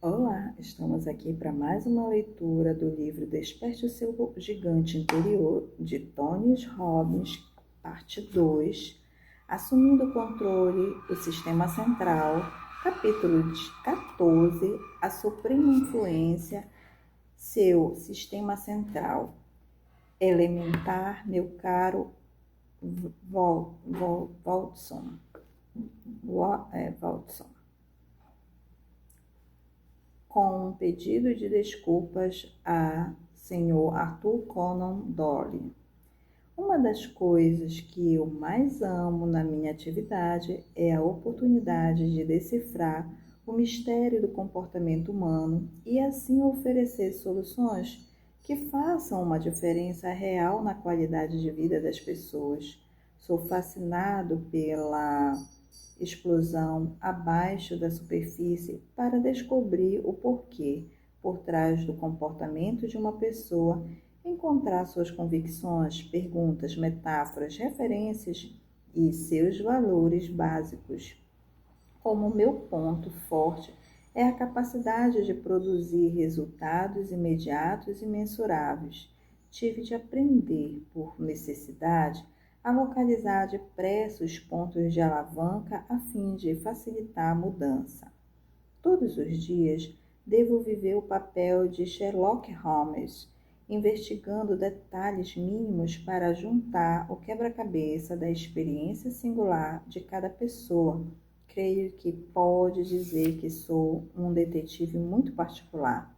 Olá, estamos aqui para mais uma leitura do livro Desperte o Seu Gigante Interior, de Tony Robbins, parte 2, Assumindo o Controle do Sistema Central, capítulo 14, A Suprema Influência, Seu Sistema Central, Elementar, meu caro Watson. Com um pedido de desculpas a Sr. Arthur Conan Doyle. Uma das coisas que eu mais amo na minha atividade é a oportunidade de decifrar o mistério do comportamento humano e assim oferecer soluções que façam uma diferença real na qualidade de vida das pessoas. Sou fascinado pela explosão abaixo da superfície para descobrir o porquê por trás do comportamento de uma pessoa, encontrar suas convicções, perguntas, metáforas, referências e seus valores básicos. Como meu ponto forte é a capacidade de produzir resultados imediatos e mensuráveis. Tive de aprender, por necessidade, a localizar depressa os pontos de alavanca a fim de facilitar a mudança. Todos os dias devo viver o papel de Sherlock Holmes, investigando detalhes mínimos para juntar o quebra-cabeça da experiência singular de cada pessoa. Creio que pode dizer que sou um detetive muito particular.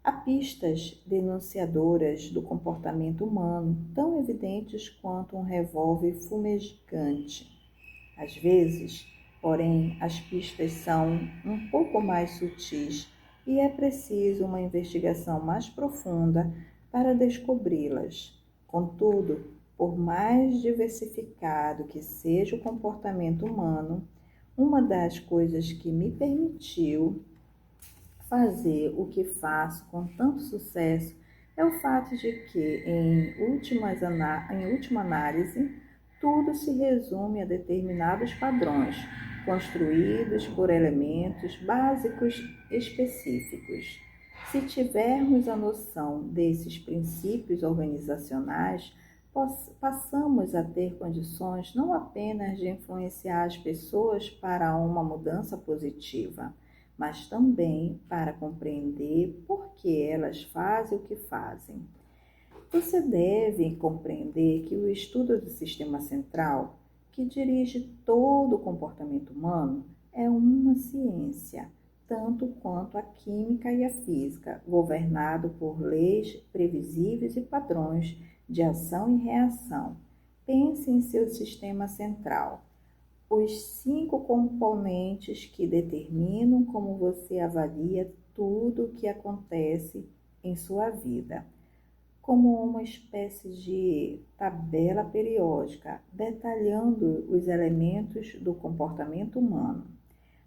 Há pistas denunciadoras do comportamento humano tão evidentes quanto um revólver fumegante. Às vezes, porém, as pistas são um pouco mais sutis e é preciso uma investigação mais profunda para descobri-las. Contudo, por mais diversificado que seja o comportamento humano, uma das coisas que me permitiu fazer o que faço com tanto sucesso é o fato de que, em última análise, tudo se resume a determinados padrões, construídos por elementos básicos específicos. Se tivermos a noção desses princípios organizacionais, passamos a ter condições não apenas de influenciar as pessoas para uma mudança positiva, mas também para compreender por que elas fazem o que fazem. Você deve compreender que o estudo do sistema central, que dirige todo o comportamento humano, é uma ciência, tanto quanto a química e a física, governado por leis previsíveis e padrões de ação e reação. Pense em seu sistema central. Os 5 componentes que determinam como você avalia tudo o que acontece em sua vida, como uma espécie de tabela periódica, detalhando os elementos do comportamento humano.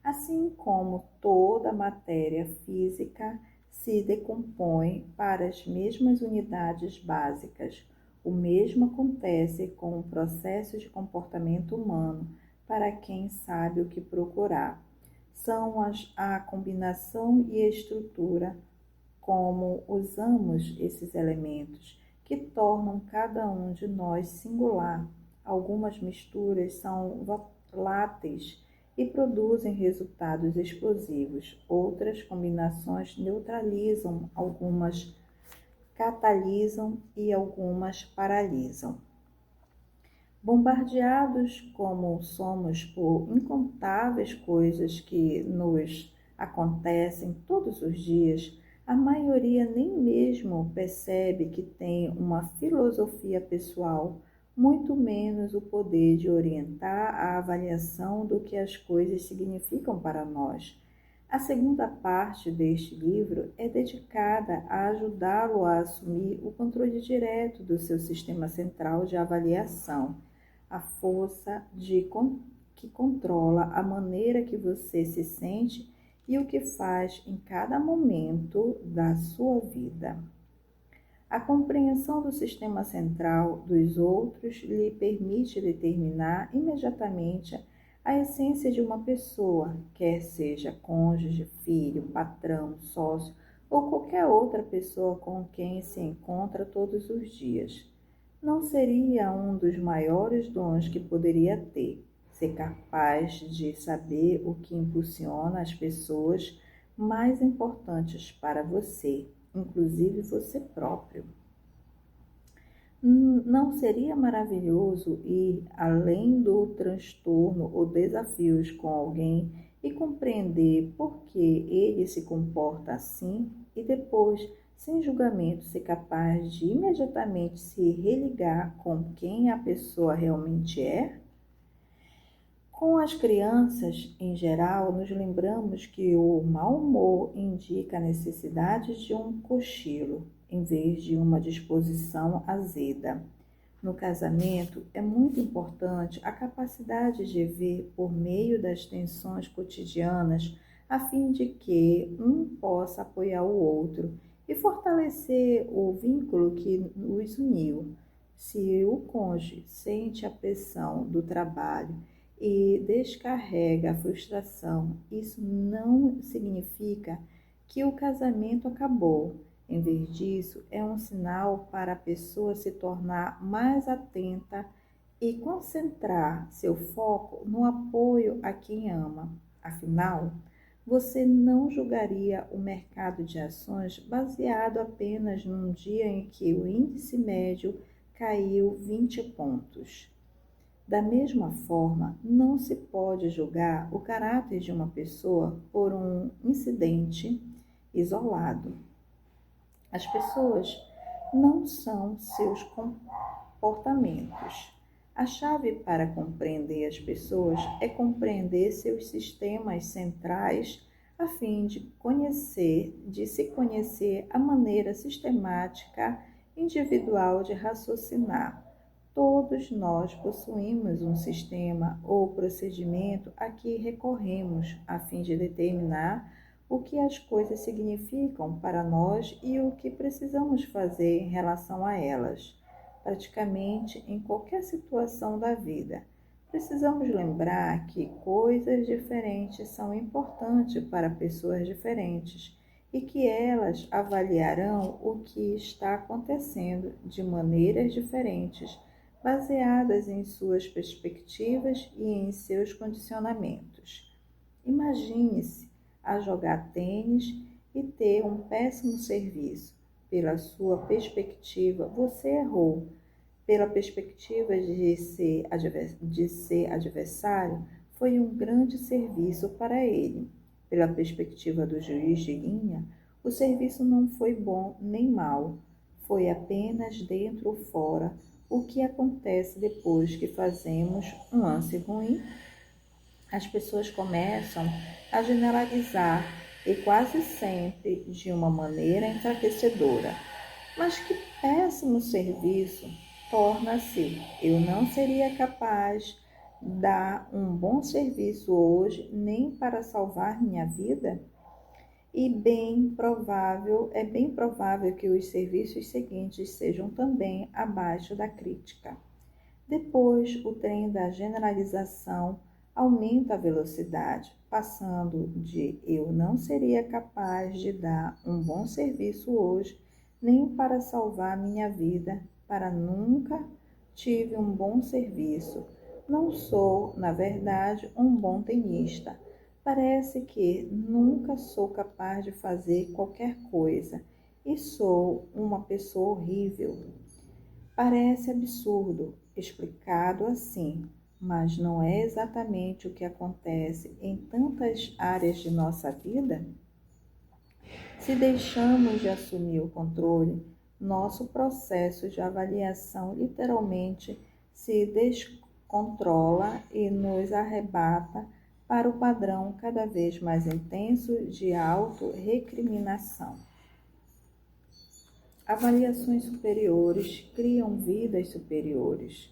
Assim como toda a matéria física se decompõe para as mesmas unidades básicas, o mesmo acontece com o processo de comportamento humano, para quem sabe o que procurar. São a combinação e a estrutura, como usamos esses elementos, que tornam cada um de nós singular. Algumas misturas são voláteis e produzem resultados explosivos. Outras combinações neutralizam, algumas catalisam e algumas paralisam. Bombardeados como somos por incontáveis coisas que nos acontecem todos os dias, a maioria nem mesmo percebe que tem uma filosofia pessoal, muito menos o poder de orientar a avaliação do que as coisas significam para nós. A segunda parte deste livro é dedicada a ajudá-lo a assumir o controle direto do seu sistema central de avaliação, a força que controla a maneira que você se sente e o que faz em cada momento da sua vida. A compreensão do sistema central dos outros lhe permite determinar imediatamente A essência de uma pessoa, quer seja cônjuge, filho, patrão, sócio ou qualquer outra pessoa com quem se encontra todos os dias. Não seria um dos maiores dons que poderia ter, ser capaz de saber o que impulsiona as pessoas mais importantes para você, inclusive você próprio? Não seria maravilhoso ir além do transtorno ou desafios com alguém e compreender por que ele se comporta assim e depois, sem julgamento, ser capaz de imediatamente se religar com quem a pessoa realmente é? Com as crianças, em geral, nos lembramos que o mau humor indica a necessidade de um cochilo, em vez de uma disposição azeda. No casamento, é muito importante a capacidade de ver por meio das tensões cotidianas, a fim de que um possa apoiar o outro e fortalecer o vínculo que os uniu. Se o cônjuge sente a pressão do trabalho e descarrega a frustração, isso não significa que o casamento acabou. Em vez disso, é um sinal para a pessoa se tornar mais atenta e concentrar seu foco no apoio a quem ama. Afinal, você não julgaria o mercado de ações baseado apenas num dia em que o índice médio caiu 20 pontos. Da mesma forma, não se pode julgar o caráter de uma pessoa por um incidente isolado. As pessoas não são seus comportamentos. A chave para compreender as pessoas é compreender seus sistemas centrais a fim de se conhecer a maneira sistemática individual de raciocinar. Todos nós possuímos um sistema ou procedimento a que recorremos a fim de determinar o que as coisas significam para nós e o que precisamos fazer em relação a elas, praticamente em qualquer situação da vida. Precisamos lembrar que coisas diferentes são importantes para pessoas diferentes e que elas avaliarão o que está acontecendo de maneiras diferentes, baseadas em suas perspectivas e em seus condicionamentos. Imagine-se a jogar tênis e ter um péssimo serviço. Pela sua perspectiva, você errou. Pela perspectiva de ser adversário, foi um grande serviço para ele. Pela perspectiva do juiz de linha, o serviço não foi bom nem mau, foi apenas dentro ou fora. O que acontece depois que fazemos um lance ruim? As pessoas começam a generalizar e quase sempre de uma maneira enfraquecedora. Mas que péssimo serviço! Torna-se, eu não seria capaz de dar um bom serviço hoje nem para salvar minha vida? E é bem provável que os serviços seguintes sejam também abaixo da crítica. Depois, o trem da generalização aumenta a velocidade, passando de eu não seria capaz de dar um bom serviço hoje, nem para salvar minha vida, para nunca tive um bom serviço. Não sou, na verdade, um bom tenista. Parece que nunca sou capaz de fazer qualquer coisa e sou uma pessoa horrível. Parece absurdo, explicado assim, mas não é exatamente o que acontece em tantas áreas de nossa vida? Se deixamos de assumir o controle, nosso processo de avaliação literalmente se descontrola e nos arrebata para o padrão cada vez mais intenso de auto-recriminação. Avaliações superiores criam vidas superiores.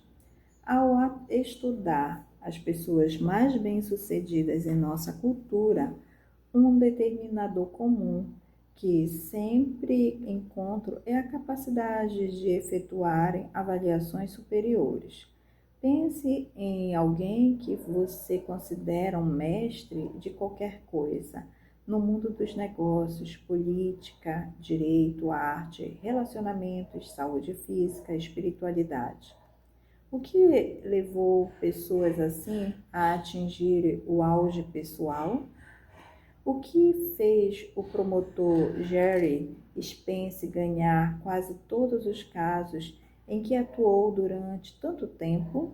Ao estudar as pessoas mais bem-sucedidas em nossa cultura, um determinador comum que sempre encontro é a capacidade de efetuarem avaliações superiores. Pense em alguém que você considera um mestre de qualquer coisa, no mundo dos negócios, política, direito, arte, relacionamentos, saúde física, espiritualidade. O que levou pessoas assim a atingir o auge pessoal? O que fez o promotor Jerry Spence ganhar quase todos os casos em que atuou durante tanto tempo?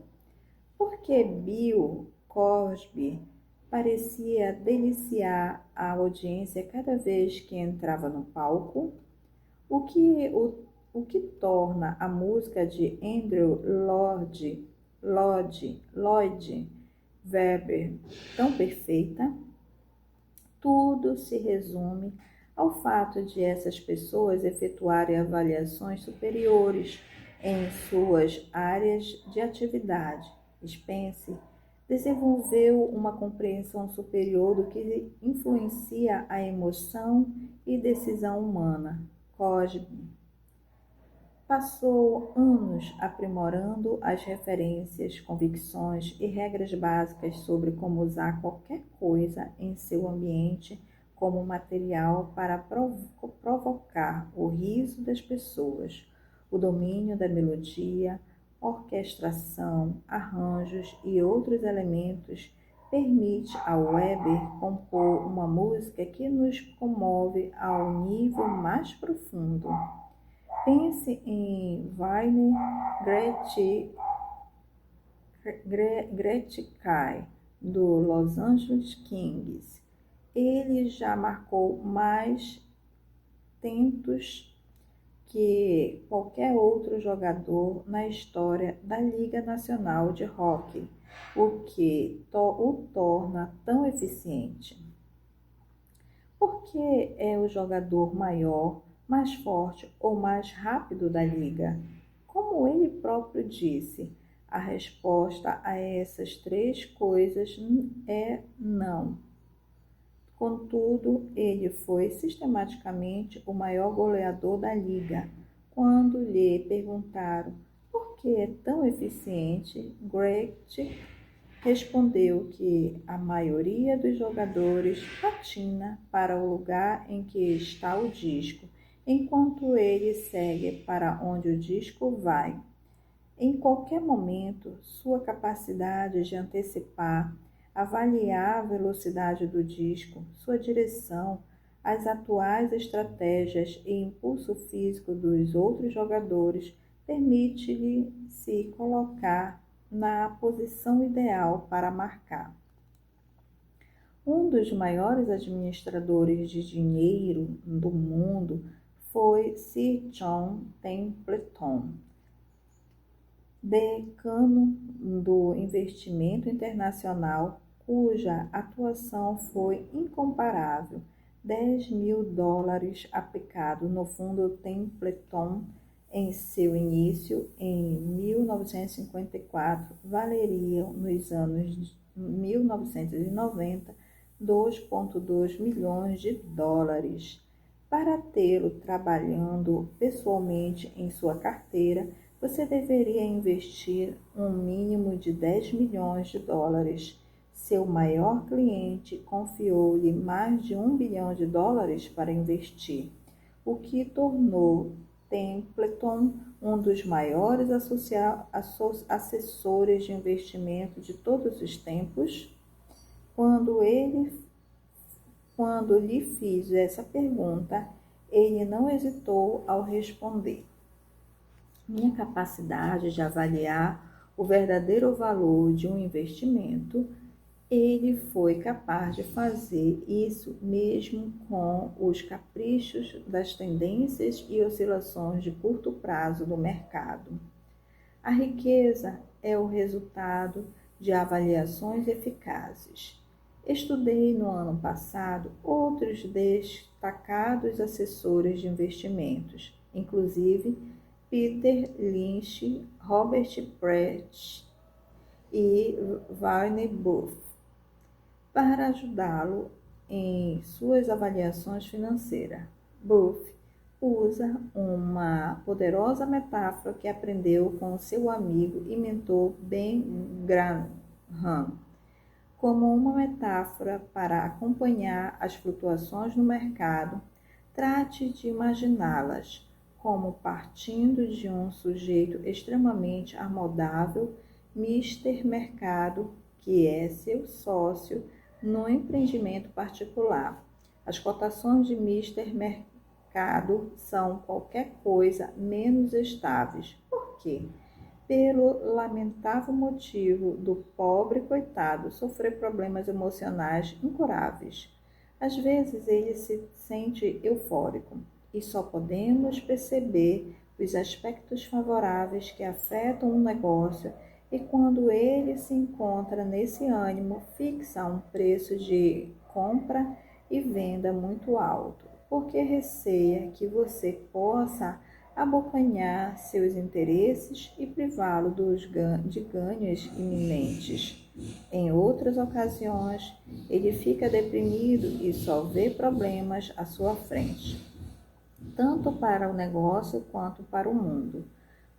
Por que Bill Cosby parecia deliciar a audiência cada vez que entrava no palco? O que torna a música de Andrew Lloyd Webber tão perfeita? Tudo se resume ao fato de essas pessoas efetuarem avaliações superiores em suas áreas de atividade. Spence desenvolveu uma compreensão superior do que influencia a emoção e decisão humana. Cosby passou anos aprimorando as referências, convicções e regras básicas sobre como usar qualquer coisa em seu ambiente como material para provocar o riso das pessoas, o domínio da melodia, orquestração, arranjos e outros elementos permite ao Weber compor uma música que nos comove ao nível mais profundo. Pense em Wayne Gretzky, do Los Angeles Kings. Ele já marcou mais tentos que qualquer outro jogador na história da Liga Nacional de Hóquei, o que o torna tão eficiente. Porque é o jogador maior, mais forte ou mais rápido da liga? Como ele próprio disse, a resposta a essas três coisas é não. Contudo, ele foi sistematicamente o maior goleador da liga. Quando lhe perguntaram por que é tão eficiente, Gretzky respondeu que a maioria dos jogadores patina para o lugar em que está o disco, enquanto ele segue para onde o disco vai. Em qualquer momento, sua capacidade de antecipar, avaliar a velocidade do disco, sua direção, as atuais estratégias e impulso físico dos outros jogadores permite-lhe se colocar na posição ideal para marcar. Um dos maiores administradores de dinheiro do mundo foi Sir John Templeton, decano do investimento internacional, cuja atuação foi incomparável. $10.000 aplicado no fundo Templeton em seu início, em 1954, valeriam nos anos de 1990 $2,2 milhões. Para tê-lo trabalhando pessoalmente em sua carteira, você deveria investir um mínimo de $10 milhões. Seu maior cliente confiou-lhe mais de $1 bilhão para investir, o que tornou Templeton um dos maiores assessores de investimento de todos os tempos. Quando lhe fiz essa pergunta, ele não hesitou ao responder: minha capacidade de avaliar o verdadeiro valor de um investimento. Ele foi capaz de fazer isso mesmo com os caprichos das tendências e oscilações de curto prazo do mercado. A riqueza é o resultado de avaliações eficazes. Estudei no ano passado outros destacados assessores de investimentos, inclusive Peter Lynch, Robert Preston e Warren Buffett, para ajudá-lo em suas avaliações financeiras. Buffett usa uma poderosa metáfora que aprendeu com seu amigo e mentor Ben Graham, como uma metáfora para acompanhar as flutuações no mercado. Trate de imaginá-las como partindo de um sujeito extremamente amodável, Mister Mercado, que é seu sócio no empreendimento particular. As cotações de Mister Mercado são qualquer coisa menos estáveis. Por quê? Pelo lamentável motivo do pobre coitado sofrer problemas emocionais incuráveis. Às vezes ele se sente eufórico e só podemos perceber os aspectos favoráveis que afetam um negócio e quando ele se encontra nesse ânimo, fixa um preço de compra e venda muito alto, porque receia que você possa abocanhar seus interesses e privá-lo de ganhos iminentes. Em outras ocasiões, ele fica deprimido e só vê problemas à sua frente, tanto para o negócio quanto para o mundo.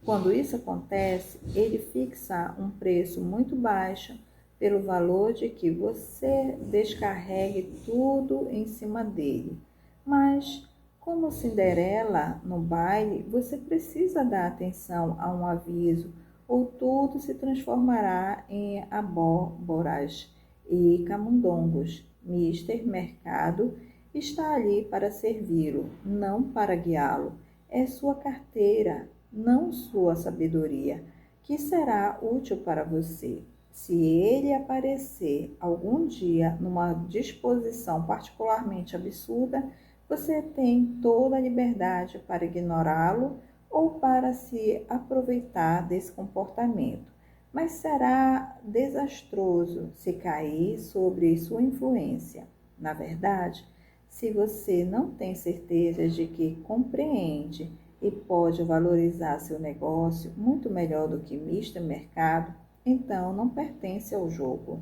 Quando isso acontece, ele fixa um preço muito baixo pelo valor de que você descarregue tudo em cima dele. Mas, como Cinderela no baile, você precisa dar atenção a um aviso ou tudo se transformará em abóboras e camundongos. Mister Mercado está ali para servi-lo, não para guiá-lo. É sua carteira, não sua sabedoria, que será útil para você. Se ele aparecer algum dia numa disposição particularmente absurda, você tem toda a liberdade para ignorá-lo ou para se aproveitar desse comportamento, mas será desastroso se cair sobre sua influência. Na verdade, se você não tem certeza de que compreende e pode valorizar seu negócio muito melhor do que Mister Mercado, então não pertence ao jogo.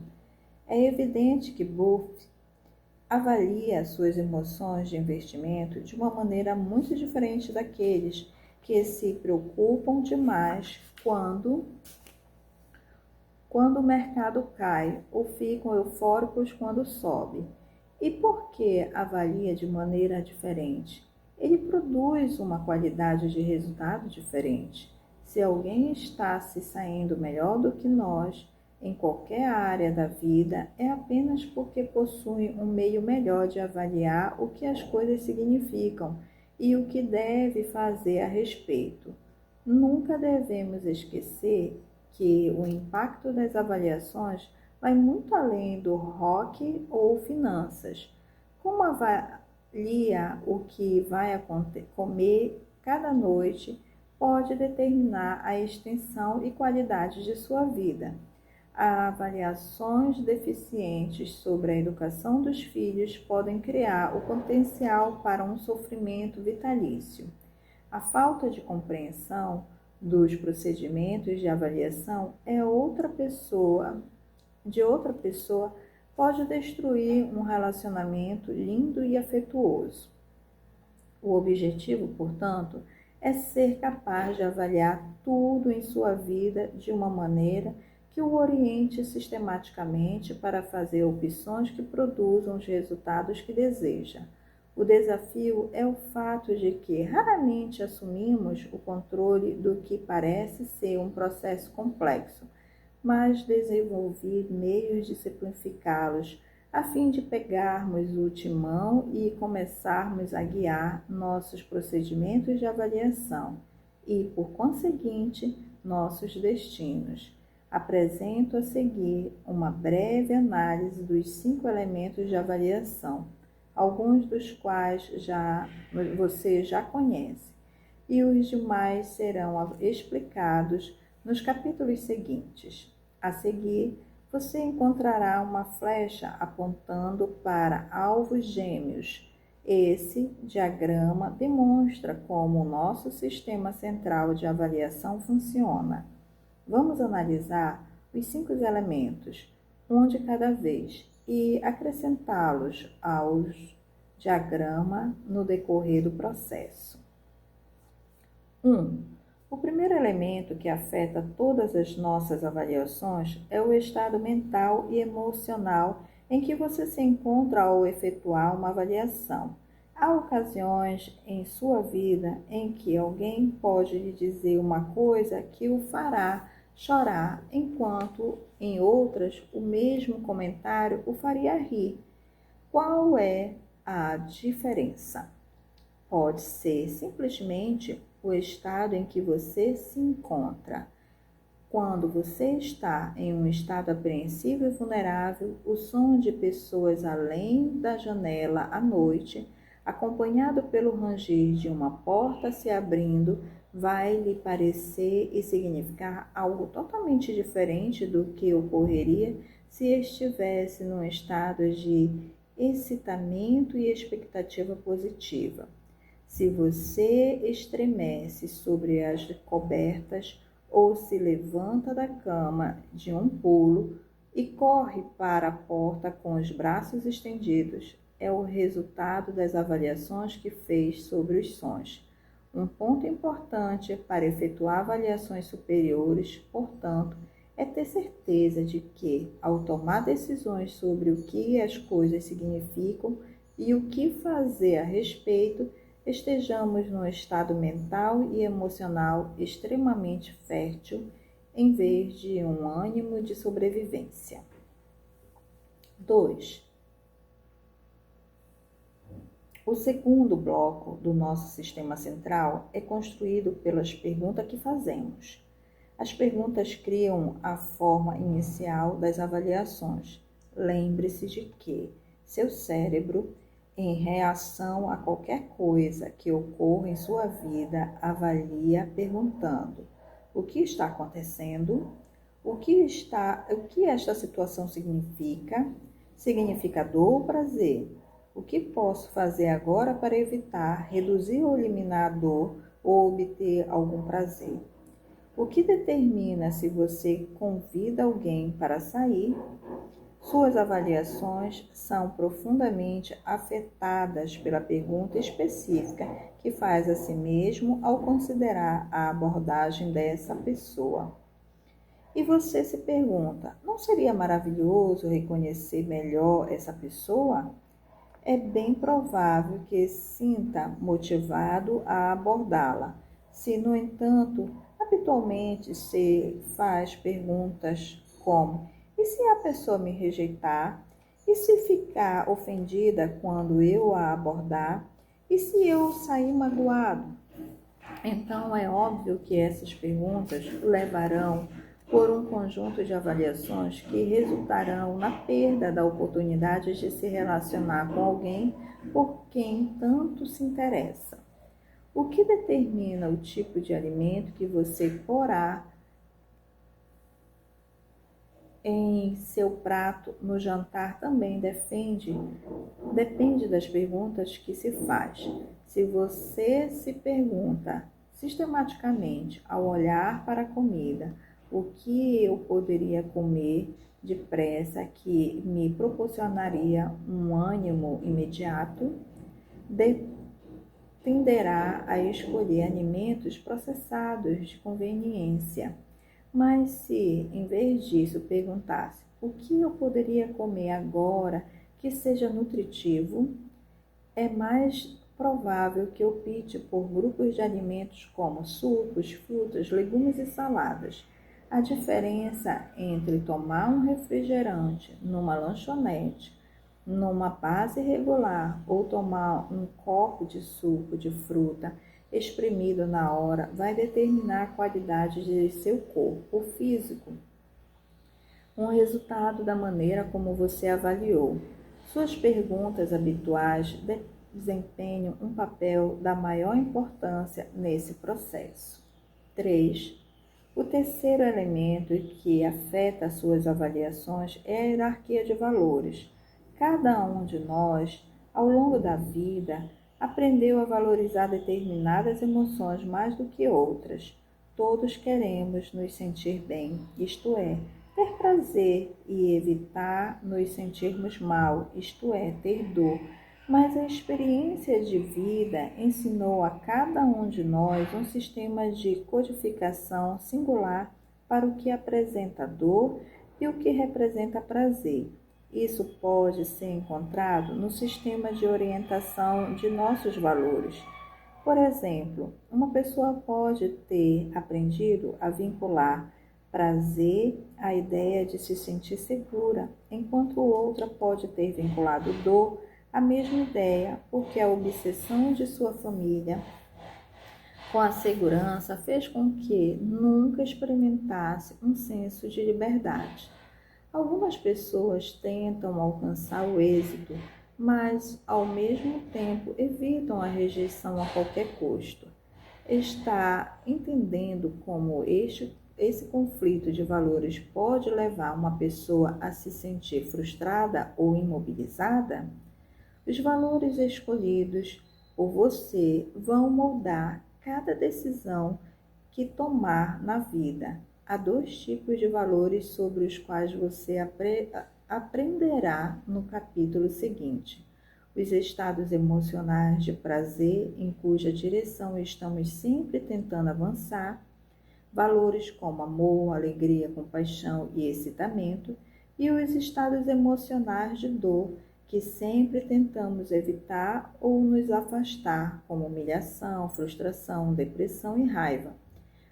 É evidente que Buffett avalia suas emoções de investimento de uma maneira muito diferente daqueles que se preocupam demais quando o mercado cai ou ficam eufóricos quando sobe. E por que avalia de maneira diferente? Ele produz uma qualidade de resultado diferente. Se alguém está se saindo melhor do que nós, em qualquer área da vida, é apenas porque possui um meio melhor de avaliar o que as coisas significam e o que deve fazer a respeito. Nunca devemos esquecer que o impacto das avaliações vai muito além do rock ou finanças. Como avalia o que vai comer cada noite pode determinar a extensão e qualidade de sua vida. Avaliações deficientes sobre a educação dos filhos podem criar o potencial para um sofrimento vitalício. A falta de compreensão dos procedimentos de avaliação de outra pessoa pode destruir um relacionamento lindo e afetuoso. O objetivo, portanto, é ser capaz de avaliar tudo em sua vida de uma maneira que o oriente sistematicamente para fazer opções que produzam os resultados que deseja. O desafio é o fato de que raramente assumimos o controle do que parece ser um processo complexo, mas desenvolver meios de simplificá-los, a fim de pegarmos o timão e começarmos a guiar nossos procedimentos de avaliação e, por conseguinte, nossos destinos. Apresento a seguir uma breve análise dos 5 elementos de avaliação, alguns dos quais você já conhece, e os demais serão explicados nos capítulos seguintes. A seguir, você encontrará uma flecha apontando para alvos gêmeos. Esse diagrama demonstra como o nosso sistema central de avaliação funciona. Vamos analisar os 5 elementos, um de cada vez, e acrescentá-los ao diagrama no decorrer do processo. O primeiro elemento que afeta todas as nossas avaliações é o estado mental e emocional em que você se encontra ao efetuar uma avaliação. Há ocasiões em sua vida em que alguém pode lhe dizer uma coisa que o fará chorar, enquanto em outras o mesmo comentário o faria rir. Qual é a diferença? Pode ser simplesmente o estado em que você se encontra. Quando você está em um estado apreensivo e vulnerável, o som de pessoas além da janela à noite, acompanhado pelo ranger de uma porta se abrindo, vai lhe parecer e significar algo totalmente diferente do que ocorreria se estivesse num estado de excitamento e expectativa positiva. Se você estremece sobre as cobertas ou se levanta da cama de um pulo e corre para a porta com os braços estendidos, é o resultado das avaliações que fez sobre os sons. Um ponto importante para efetuar avaliações superiores, portanto, é ter certeza de que, ao tomar decisões sobre o que as coisas significam e o que fazer a respeito, estejamos num estado mental e emocional extremamente fértil, em vez de um ânimo de sobrevivência. 2. O segundo bloco do nosso sistema central é construído pelas perguntas que fazemos. As perguntas criam a forma inicial das avaliações. Lembre-se de que seu cérebro, em reação a qualquer coisa que ocorra em sua vida, avalia perguntando: o que está acontecendo? O que esta situação significa? Significa dor ou prazer? O que posso fazer agora para evitar, reduzir ou eliminar a dor ou obter algum prazer? O que determina se você convida alguém para sair? Suas avaliações são profundamente afetadas pela pergunta específica que faz a si mesmo ao considerar a abordagem dessa pessoa. E você se pergunta: não seria maravilhoso reconhecer melhor essa pessoa? É bem provável que sinta motivado a abordá-la. Se, no entanto, habitualmente se faz perguntas como: e se a pessoa me rejeitar? E se ficar ofendida quando eu a abordar? E se eu sair magoado? Então, é óbvio que essas perguntas levarão por um conjunto de avaliações que resultarão na perda da oportunidade de se relacionar com alguém por quem tanto se interessa. O que determina o tipo de alimento que você porá em seu prato no jantar também depende das perguntas que se faz. Se você se pergunta sistematicamente ao olhar para a comida: o que eu poderia comer depressa que me proporcionaria um ânimo imediato, tenderá a escolher alimentos processados de conveniência. Mas se, em vez disso, perguntasse: o que eu poderia comer agora que seja nutritivo, é mais provável que opte por grupos de alimentos como sucos, frutas, legumes e saladas. A diferença entre tomar um refrigerante numa lanchonete, numa base regular, ou tomar um copo de suco de fruta exprimido na hora vai determinar a qualidade de seu corpo físico, um resultado da maneira como você avaliou. Suas perguntas habituais desempenham um papel da maior importância nesse processo. 3. O terceiro elemento que afeta suas avaliações é a hierarquia de valores. Cada um de nós, ao longo da vida, aprendeu a valorizar determinadas emoções mais do que outras. Todos queremos nos sentir bem, isto é, ter prazer, e evitar nos sentirmos mal, isto é, ter dor. Mas a experiência de vida ensinou a cada um de nós um sistema de codificação singular para o que apresenta dor e o que representa prazer. Isso pode ser encontrado no sistema de orientação de nossos valores. Por exemplo, uma pessoa pode ter aprendido a vincular prazer à ideia de se sentir segura, enquanto outra pode ter vinculado dor à mesma ideia, porque a obsessão de sua família com a segurança fez com que nunca experimentasse um senso de liberdade. Algumas pessoas tentam alcançar o êxito, mas ao mesmo tempo evitam a rejeição a qualquer custo. Está entendendo como esse conflito de valores pode levar uma pessoa a se sentir frustrada ou imobilizada? Os valores escolhidos por você vão moldar cada decisão que tomar na vida. Há dois tipos de valores sobre os quais você aprenderá no capítulo seguinte: os estados emocionais de prazer, em cuja direção estamos sempre tentando avançar, valores como amor, alegria, compaixão e excitamento, e os estados emocionais de dor, que sempre tentamos evitar ou nos afastar, como humilhação, frustração, depressão e raiva.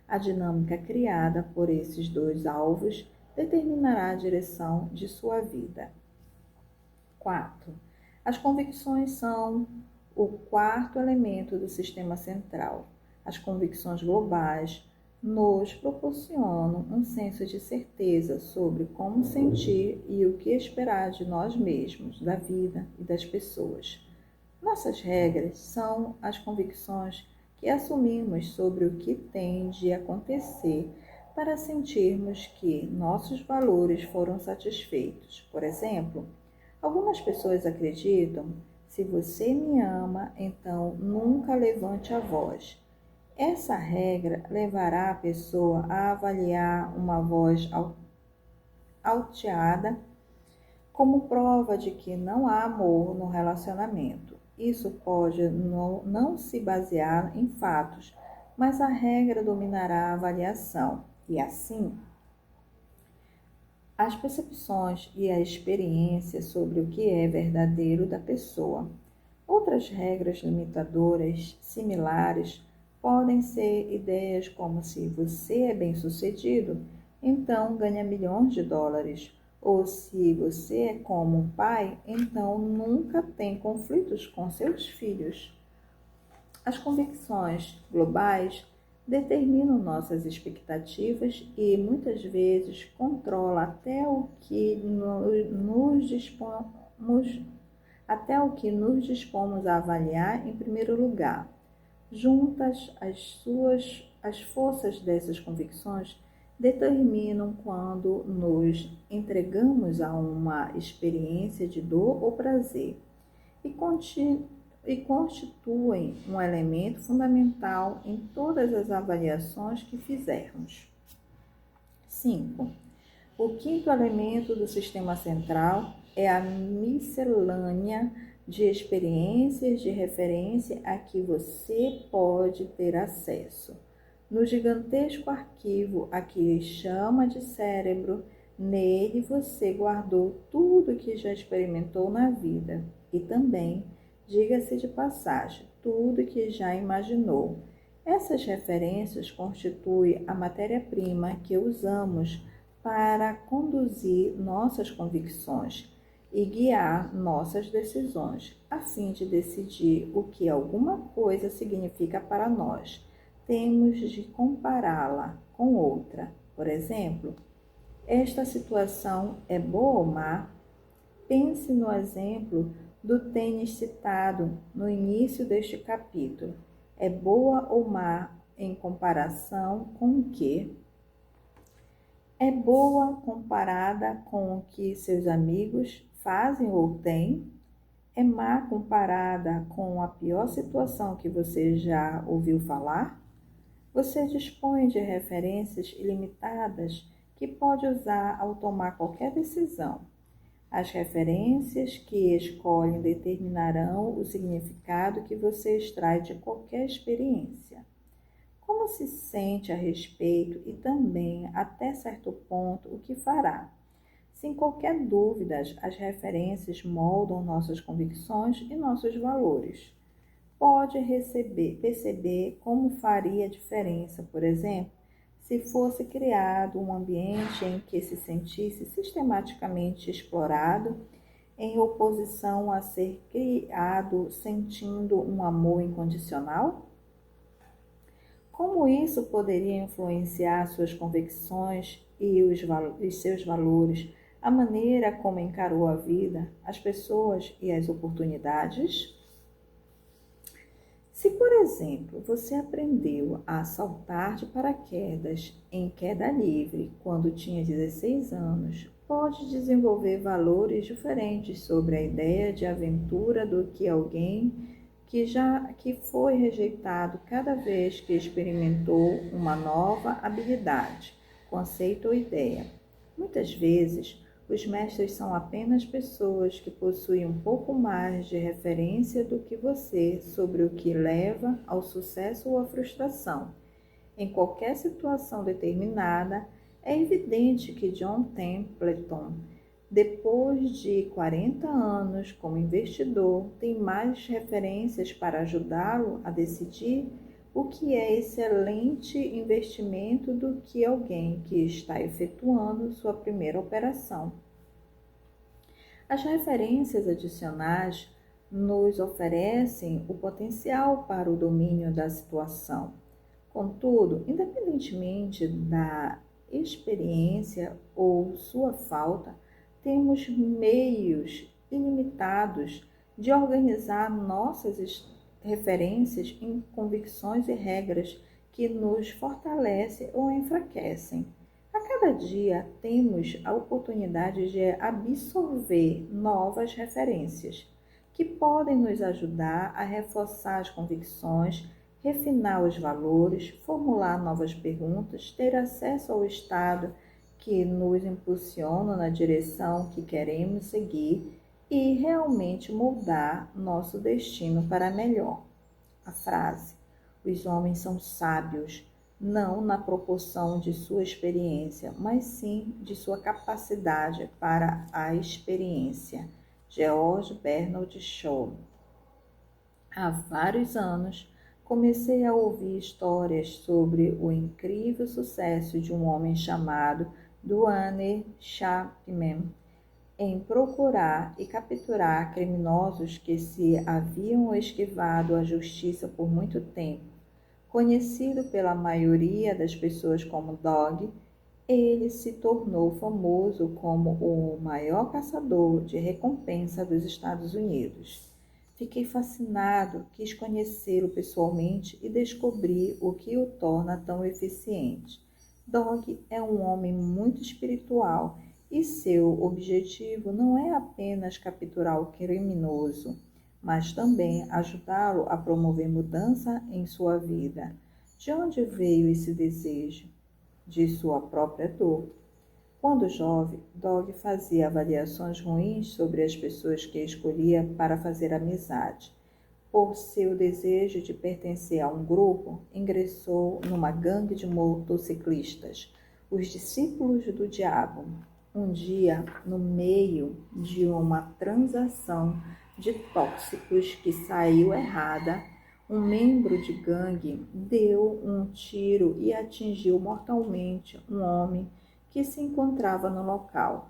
A dinâmica criada por esses dois alvos determinará a direção de sua vida. 4. As convicções são o quarto elemento do sistema central. As convicções globais nos proporcionam um senso de certeza sobre como sentir e o que esperar de nós mesmos, da vida e das pessoas. Nossas regras são as convicções que assumimos sobre o que tem de acontecer para sentirmos que nossos valores foram satisfeitos. Por exemplo, algumas pessoas acreditam: se você me ama, então nunca levante a voz. Essa regra levará a pessoa a avaliar uma voz alteada como prova de que não há amor no relacionamento. Isso pode não se basear em fatos, mas a regra dominará a avaliação, e assim, as percepções e a experiência sobre o que é verdadeiro da pessoa. Outras regras limitadoras similares podem ser ideias como: se você é bem-sucedido, então ganha milhões de dólares. Ou se você é como um pai, então nunca tem conflitos com seus filhos. As convicções globais determinam nossas expectativas e muitas vezes controlam até o que nos dispomos a avaliar em primeiro lugar. Juntas, as forças dessas convicções determinam quando nos entregamos a uma experiência de dor ou prazer e constituem um elemento fundamental em todas as avaliações que fizermos. 5. O quinto elemento do sistema central é a miscelânea de experiências de referência a que você pode ter acesso. No gigantesco arquivo a que chama de cérebro, nele você guardou tudo que já experimentou na vida e também, diga-se de passagem, tudo que já imaginou. Essas referências constituem a matéria-prima que usamos para conduzir nossas convicções e guiar nossas decisões, a fim de decidir o que alguma coisa significa para nós. Temos de compará-la com outra. Por exemplo, esta situação é boa ou má? Pense no exemplo do tênis citado no início deste capítulo. É boa ou má em comparação com o quê? É boa comparada com o que seus amigos fazem ou têm? É má comparada com a pior situação que você já ouviu falar? Você dispõe de referências ilimitadas que pode usar ao tomar qualquer decisão. As referências que escolhem determinarão o significado que você extrai de qualquer experiência. Como se sente a respeito e também, até certo ponto, o que fará. Sem qualquer dúvida, as referências moldam nossas convicções e nossos valores. Pode perceber como faria diferença, por exemplo, se fosse criado um ambiente em que se sentisse sistematicamente explorado, em oposição a ser criado sentindo um amor incondicional? Como isso poderia influenciar suas convicções e os seus valores, a maneira como encarou a vida, as pessoas e as oportunidades? Se, por exemplo, você aprendeu a saltar de paraquedas em queda livre quando tinha 16 anos, pode desenvolver valores diferentes sobre a ideia de aventura do que alguém que foi rejeitado cada vez que experimentou uma nova habilidade, conceito ou ideia. Muitas vezes, os mestres são apenas pessoas que possuem um pouco mais de referência do que você sobre o que leva ao sucesso ou à frustração. Em qualquer situação determinada, é evidente que John Templeton, depois de 40 anos como investidor, tem mais referências para ajudá-lo a decidir o que é excelente investimento do que alguém que está efetuando sua primeira operação. As referências adicionais nos oferecem o potencial para o domínio da situação. Contudo, independentemente da experiência ou sua falta, temos meios ilimitados de organizar nossas referências em convicções e regras que nos fortalecem ou enfraquecem. A cada dia temos a oportunidade de absorver novas referências que podem nos ajudar a reforçar as convicções, refinar os valores, formular novas perguntas, ter acesso ao estado que nos impulsiona na direção que queremos seguir e realmente moldar nosso destino para melhor. A frase: os homens são sábios, não na proporção de sua experiência, mas sim de sua capacidade para a experiência. George Bernard Shaw. Há vários anos, comecei a ouvir histórias sobre o incrível sucesso de um homem chamado Duane Chapman em procurar e capturar criminosos que se haviam esquivado à justiça por muito tempo. Conhecido pela maioria das pessoas como Dog, ele se tornou famoso como o maior caçador de recompensa dos Estados Unidos. Fiquei fascinado, quis conhecê-lo pessoalmente e descobri o que o torna tão eficiente. Dog é um homem muito espiritual e seu objetivo não é apenas capturar o criminoso, mas também ajudá-lo a promover mudança em sua vida. De onde veio esse desejo? De sua própria dor. Quando jovem, Dog fazia avaliações ruins sobre as pessoas que escolhia para fazer amizade. Por seu desejo de pertencer a um grupo, ingressou numa gangue de motociclistas, os discípulos do diabo. Um dia, no meio de uma transação de tóxicos que saiu errada, um membro de gangue deu um tiro e atingiu mortalmente um homem que se encontrava no local.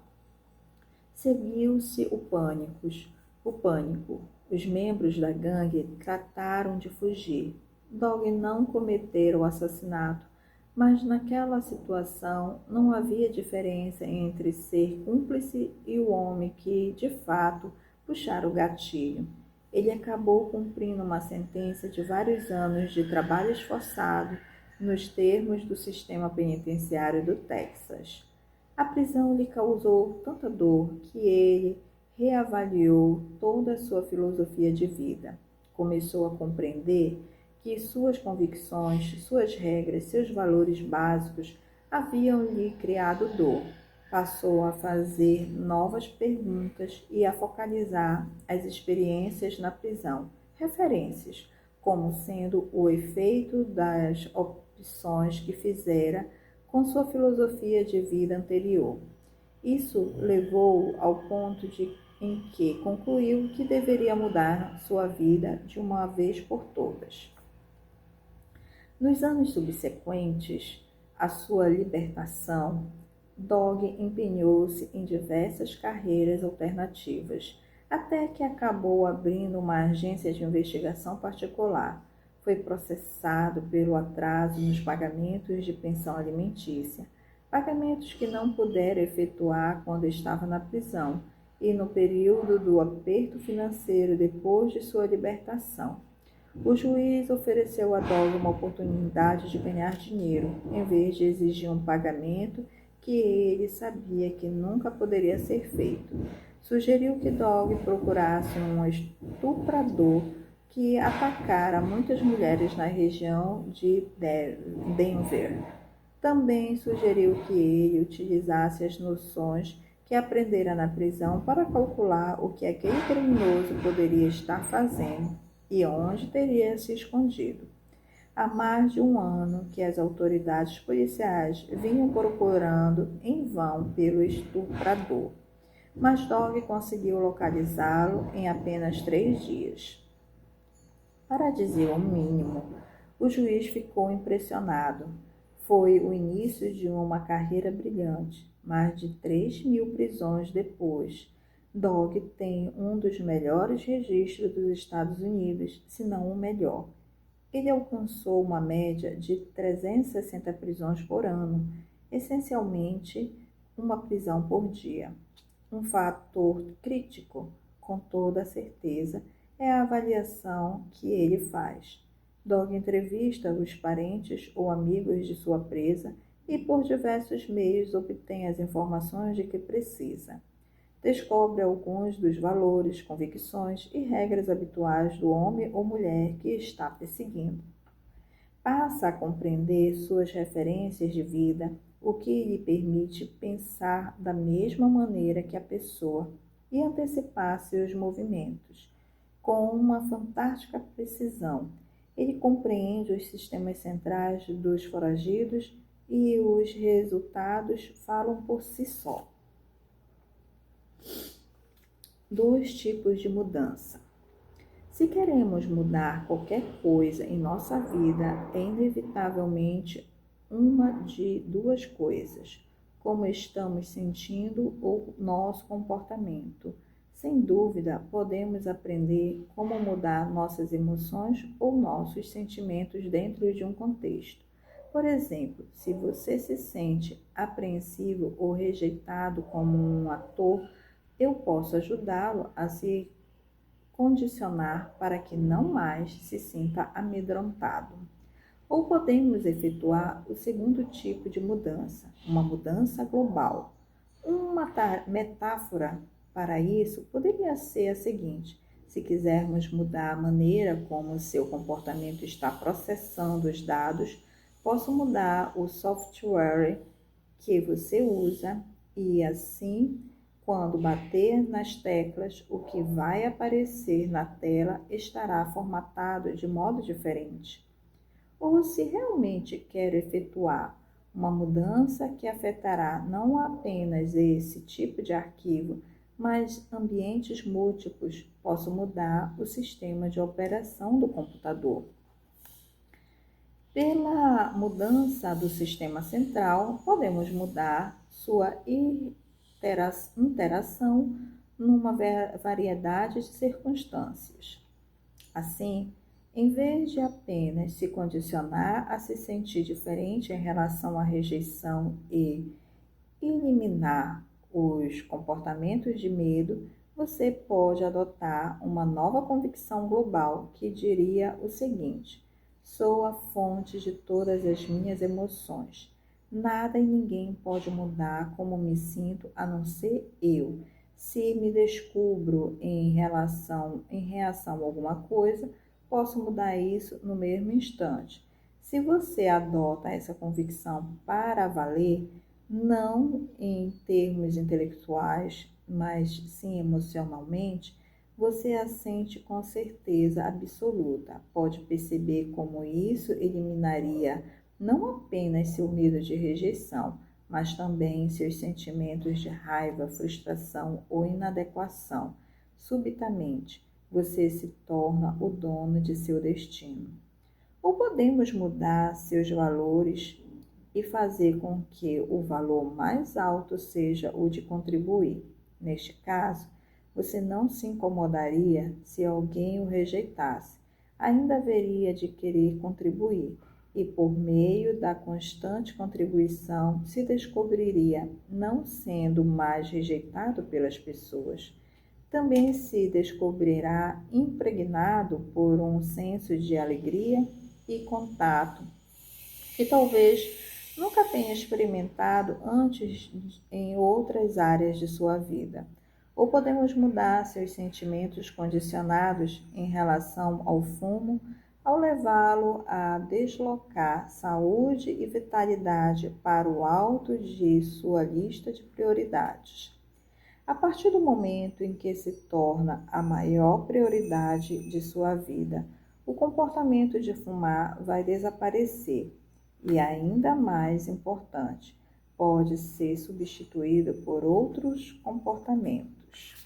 Seguiu-se o pânico. Os membros da gangue trataram de fugir. Dog não cometera o assassinato, mas naquela situação não havia diferença entre ser cúmplice e o homem que, de fato, puxara o gatilho. Ele acabou cumprindo uma sentença de vários anos de trabalho esforçado nos termos do sistema penitenciário do Texas. A prisão lhe causou tanta dor que ele reavaliou toda a sua filosofia de vida. Começou a compreender que suas convicções, suas regras, seus valores básicos haviam lhe criado dor. Passou a fazer novas perguntas e a focalizar as experiências na prisão, referências, como sendo o efeito das opções que fizera com sua filosofia de vida anterior. Isso levou ao ponto em que concluiu que deveria mudar sua vida de uma vez por todas. Nos anos subsequentes à sua libertação, Dog empenhou-se em diversas carreiras alternativas, até que acabou abrindo uma agência de investigação particular. Foi processado pelo atraso nos pagamentos de pensão alimentícia, pagamentos que não pudera efetuar quando estava na prisão e no período do aperto financeiro depois de sua libertação. O juiz ofereceu a Dog uma oportunidade de ganhar dinheiro, em vez de exigir um pagamento que ele sabia que nunca poderia ser feito. Sugeriu que Dog procurasse um estuprador que atacara muitas mulheres na região de Denver. Também sugeriu que ele utilizasse as noções que aprendera na prisão para calcular o que aquele criminoso poderia estar fazendo e onde teria se escondido. Há mais de um ano que as autoridades policiais vinham procurando em vão pelo estuprador, mas Dog conseguiu localizá-lo em apenas 3 dias. Para dizer o mínimo, o juiz ficou impressionado. Foi o início de uma carreira brilhante. Mais de 3.000 prisões depois, Dog tem um dos melhores registros dos Estados Unidos, se não o melhor. Ele alcançou uma média de 360 prisões por ano, essencialmente uma prisão por dia. Um fator crítico, com toda certeza, é a avaliação que ele faz. Dog entrevista os parentes ou amigos de sua presa e, por diversos meios, obtém as informações de que precisa. Descobre alguns dos valores, convicções e regras habituais do homem ou mulher que está perseguindo. Passa a compreender suas referências de vida, o que lhe permite pensar da mesma maneira que a pessoa e antecipar seus movimentos. Com uma fantástica precisão, ele compreende os sistemas centrais dos foragidos e os resultados falam por si só. 2 tipos de mudança. Se queremos mudar qualquer coisa em nossa vida, é inevitavelmente uma de 2 coisas: como estamos sentindo ou nosso comportamento. Sem dúvida, podemos aprender como mudar nossas emoções ou nossos sentimentos dentro de um contexto. Por exemplo, se você se sente apreensivo ou rejeitado como um ator, eu posso ajudá-lo a se condicionar para que não mais se sinta amedrontado. Ou podemos efetuar o segundo tipo de mudança, uma mudança global. Uma metáfora para isso poderia ser a seguinte: se quisermos mudar a maneira como seu comportamento está processando os dados, posso mudar o software que você usa e assim, quando bater nas teclas, o que vai aparecer na tela estará formatado de modo diferente. Ou se realmente quero efetuar uma mudança que afetará não apenas esse tipo de arquivo, mas ambientes múltiplos, posso mudar o sistema de operação do computador. Pela mudança do sistema central, podemos mudar sua interação numa variedade de circunstâncias. Assim, em vez de apenas se condicionar a se sentir diferente em relação à rejeição e eliminar os comportamentos de medo, você pode adotar uma nova convicção global que diria o seguinte: sou a fonte de todas as minhas emoções. Nada e ninguém pode mudar como me sinto a não ser eu. Se me descubro em reação a alguma coisa, posso mudar isso no mesmo instante. Se você adota essa convicção para valer, não em termos intelectuais, mas sim emocionalmente, você a sente com certeza absoluta. Pode perceber como isso eliminaria não apenas seu medo de rejeição, mas também seus sentimentos de raiva, frustração ou inadequação. Subitamente, você se torna o dono de seu destino. Ou podemos mudar seus valores e fazer com que o valor mais alto seja o de contribuir. Neste caso, você não se incomodaria se alguém o rejeitasse. Ainda haveria de querer contribuir e, por meio da constante contribuição, se descobriria não sendo mais rejeitado pelas pessoas. Também se descobrirá impregnado por um senso de alegria e contato que talvez nunca tenha experimentado antes em outras áreas de sua vida. Ou podemos mudar seus sentimentos condicionados em relação ao fumo ao levá-lo a deslocar saúde e vitalidade para o alto de sua lista de prioridades. A partir do momento em que se torna a maior prioridade de sua vida, o comportamento de fumar vai desaparecer e, ainda mais importante, pode ser substituído por outros comportamentos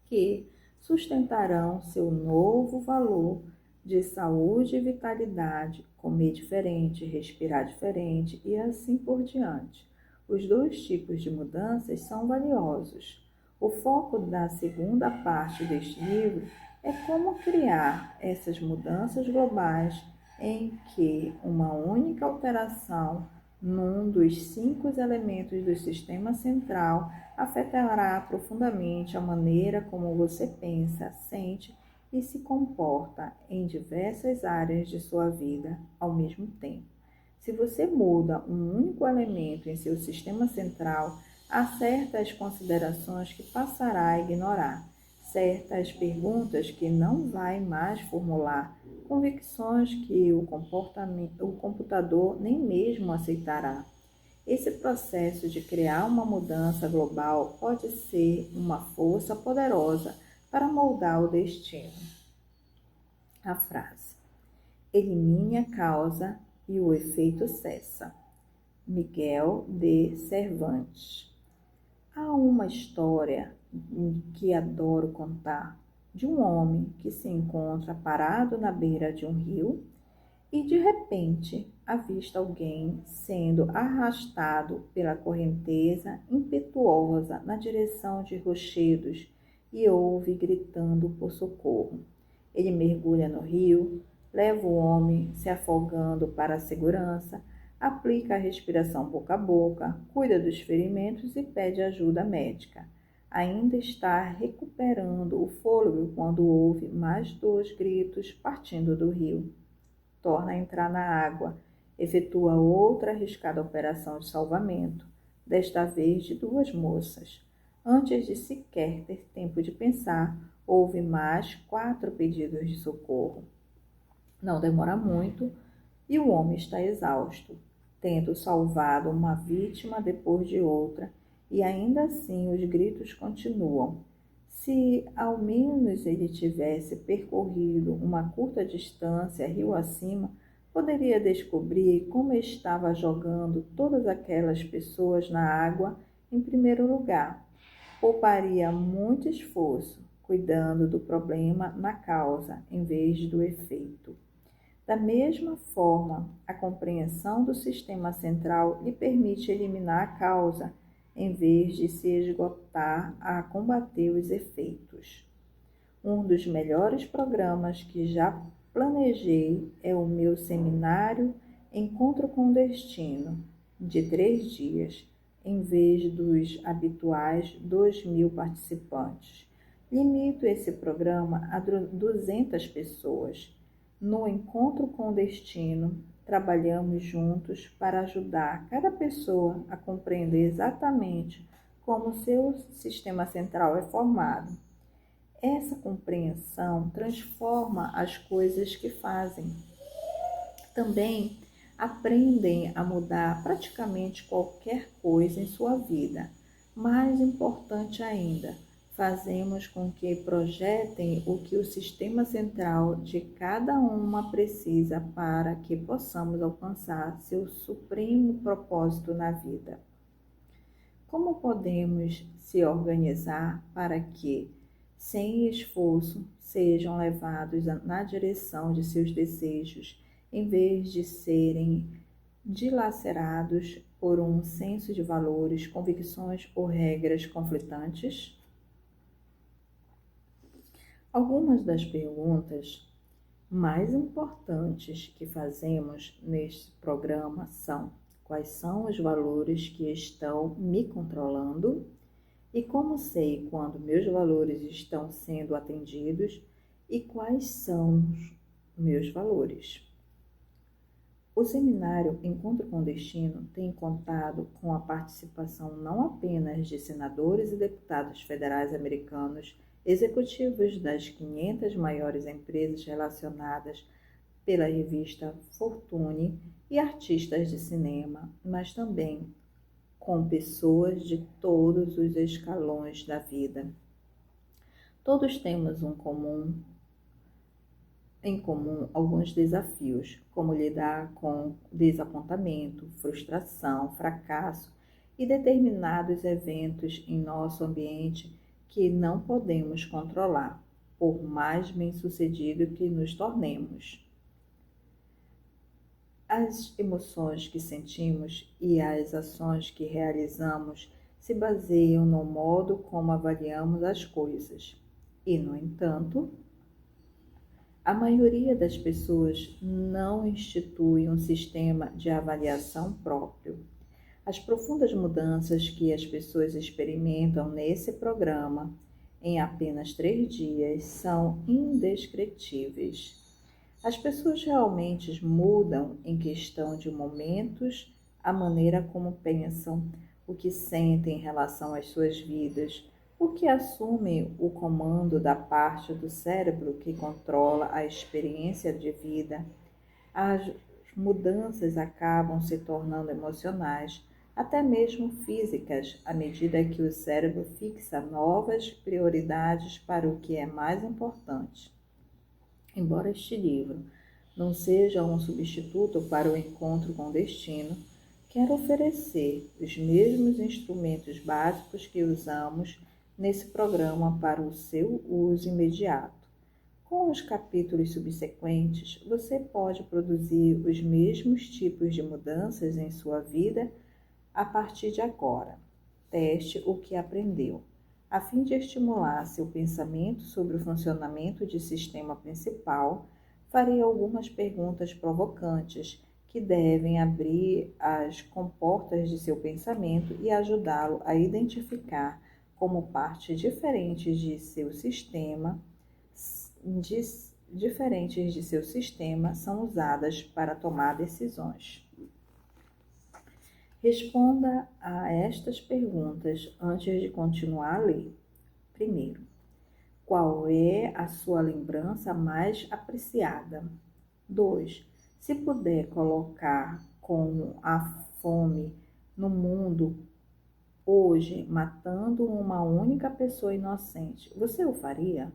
que sustentarão seu novo valor de saúde e vitalidade, comer diferente, respirar diferente e assim por diante. Os dois tipos de mudanças são valiosos. O foco da segunda parte deste livro é como criar essas mudanças globais em que uma única alteração num dos 5 elementos do sistema central afetará profundamente a maneira como você pensa, sente e se comporta em diversas áreas de sua vida ao mesmo tempo. Se você muda um único elemento em seu sistema central, há certas considerações que passará a ignorar, certas perguntas que não vai mais formular, convicções que o computador nem mesmo aceitará. Esse processo de criar uma mudança global pode ser uma força poderosa para moldar o destino. A frase: elimine a causa e o efeito cessa. Miguel de Cervantes. Há uma história que adoro contar de um homem que se encontra parado na beira de um rio e de repente avista alguém sendo arrastado pela correnteza impetuosa na direção de rochedos e ouve gritando por socorro. Ele mergulha no rio, leva o homem se afogando para a segurança, aplica a respiração boca a boca, cuida dos ferimentos e pede ajuda médica. Ainda está recuperando o fôlego quando ouve mais 2 gritos partindo do rio. Torna a entrar na água, efetua outra arriscada operação de salvamento, desta vez de 2 moças. Antes de sequer ter tempo de pensar, houve mais 4 pedidos de socorro. Não demora muito e o homem está exausto, tendo salvado uma vítima depois de outra, e ainda assim os gritos continuam. Se ao menos ele tivesse percorrido uma curta distância rio acima, poderia descobrir como estava jogando todas aquelas pessoas na água em primeiro lugar. Pouparia muito esforço, cuidando do problema na causa, em vez do efeito. Da mesma forma, a compreensão do sistema central lhe permite eliminar a causa, em vez de se esgotar a combater os efeitos. Um dos melhores programas que já planejei é o meu seminário Encontro com o Destino, de 3 dias, em vez dos habituais 2.000 participantes. Limito esse programa a 200 pessoas. No Encontro com o Destino, trabalhamos juntos para ajudar cada pessoa a compreender exatamente como seu sistema central é formado. Essa compreensão transforma as coisas que fazem. Também aprendem a mudar praticamente qualquer coisa em sua vida. Mais importante ainda, fazemos com que projetem o que o sistema central de cada uma precisa para que possamos alcançar seu supremo propósito na vida. Como podemos se organizar para que, sem esforço, sejam levados na direção de seus desejos, em vez de serem dilacerados por um senso de valores, convicções ou regras conflitantes? Algumas das perguntas mais importantes que fazemos neste programa são: quais são os valores que estão me controlando? E como sei quando meus valores estão sendo atendidos? E quais são os meus valores? O seminário Encontro com Destino tem contado com a participação não apenas de senadores e deputados federais americanos, executivos das 500 maiores empresas relacionadas pela revista Fortune e artistas de cinema, mas também com pessoas de todos os escalões da vida. Todos temos em comum alguns desafios, como lidar com desapontamento, frustração, fracasso e determinados eventos em nosso ambiente que não podemos controlar, por mais bem-sucedido que nos tornemos. As emoções que sentimos e as ações que realizamos se baseiam no modo como avaliamos as coisas. E, no entanto, a maioria das pessoas não institui um sistema de avaliação próprio. As profundas mudanças que as pessoas experimentam nesse programa em apenas 3 dias são indescritíveis. As pessoas realmente mudam em questão de momentos a maneira como pensam, o que sentem em relação às suas vidas, o que assume o comando da parte do cérebro que controla a experiência de vida. As mudanças acabam se tornando emocionais, até mesmo físicas, à medida que o cérebro fixa novas prioridades para o que é mais importante. Embora este livro não seja um substituto para o encontro com o destino, quero oferecer os mesmos instrumentos básicos que usamos nesse programa para o seu uso imediato. Com os capítulos subsequentes, você pode produzir os mesmos tipos de mudanças em sua vida a partir de agora. Teste o que aprendeu. A fim de estimular seu pensamento sobre o funcionamento do sistema principal, farei algumas perguntas provocantes que devem abrir as comportas de seu pensamento e ajudá-lo a identificar como partes diferentes de seu sistema são usadas para tomar decisões. Responda a estas perguntas antes de continuar a ler. Primeiro, qual é a sua lembrança mais apreciada? 2. Se puder colocar como a fome no mundo hoje, matando uma única pessoa inocente, você o faria?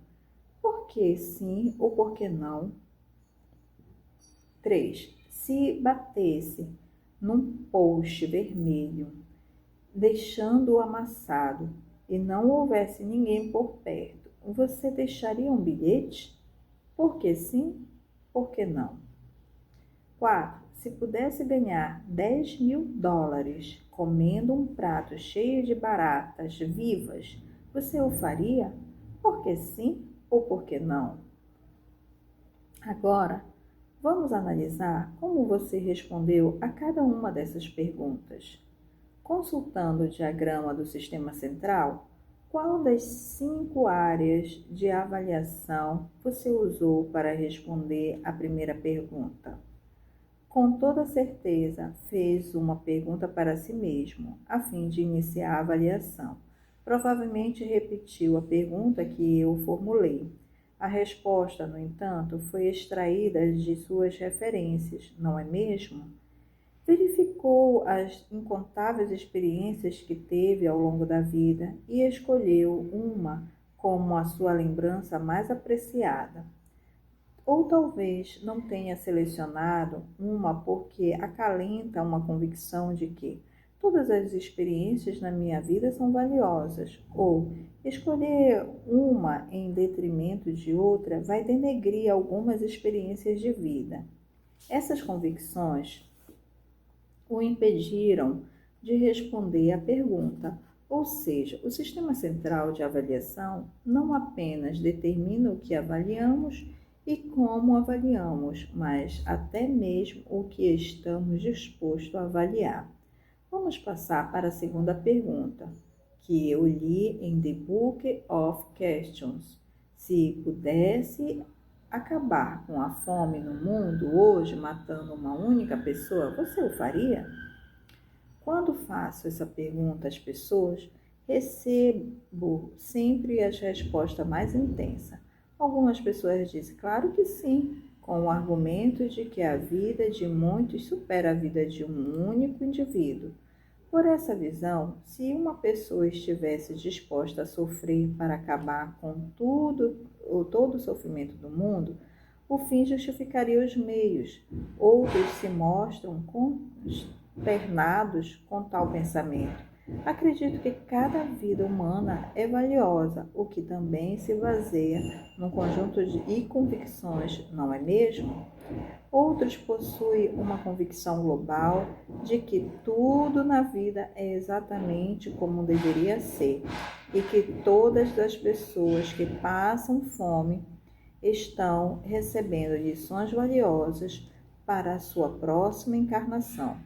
Por que sim ou por que não? 3. Se batesse num poste vermelho, deixando-o amassado, e não houvesse ninguém por perto, você deixaria um bilhete? Por que sim? Por que não? 4. Se pudesse ganhar $10.000 comendo um prato cheio de baratas vivas, você o faria? Por que sim ou por que não? Agora, vamos analisar como você respondeu a cada uma dessas perguntas. Consultando o diagrama do sistema central, qual das 5 áreas de avaliação você usou para responder a primeira pergunta? Com toda certeza, fez uma pergunta para si mesmo, a fim de iniciar a avaliação. Provavelmente repetiu a pergunta que eu formulei. A resposta, no entanto, foi extraída de suas referências, não é mesmo? Verificou as incontáveis experiências que teve ao longo da vida e escolheu uma como a sua lembrança mais apreciada. Ou talvez não tenha selecionado uma porque acalenta uma convicção de que todas as experiências na minha vida são valiosas, ou escolher uma em detrimento de outra vai denegrir algumas experiências de vida. Essas convicções o impediram de responder à pergunta, ou seja, o sistema central de avaliação não apenas determina o que avaliamos e como avaliamos, mas até mesmo o que estamos dispostos a avaliar. Vamos passar para a segunda pergunta, que eu li em The Book of Questions. Se pudesse acabar com a fome no mundo hoje, matando uma única pessoa, você o faria? Quando faço essa pergunta às pessoas, recebo sempre as respostas mais intensas. Algumas pessoas dizem, claro que sim, com o argumento de que a vida de muitos supera a vida de um único indivíduo. Por essa visão, se uma pessoa estivesse disposta a sofrer para acabar com todo o sofrimento do mundo, o fim justificaria os meios. Outros se mostram consternados com tal pensamento. Acredito que cada vida humana é valiosa, o que também se baseia num conjunto de convicções, não é mesmo? Outros possuem uma convicção global de que tudo na vida é exatamente como deveria ser e que todas as pessoas que passam fome estão recebendo lições valiosas para a sua próxima encarnação.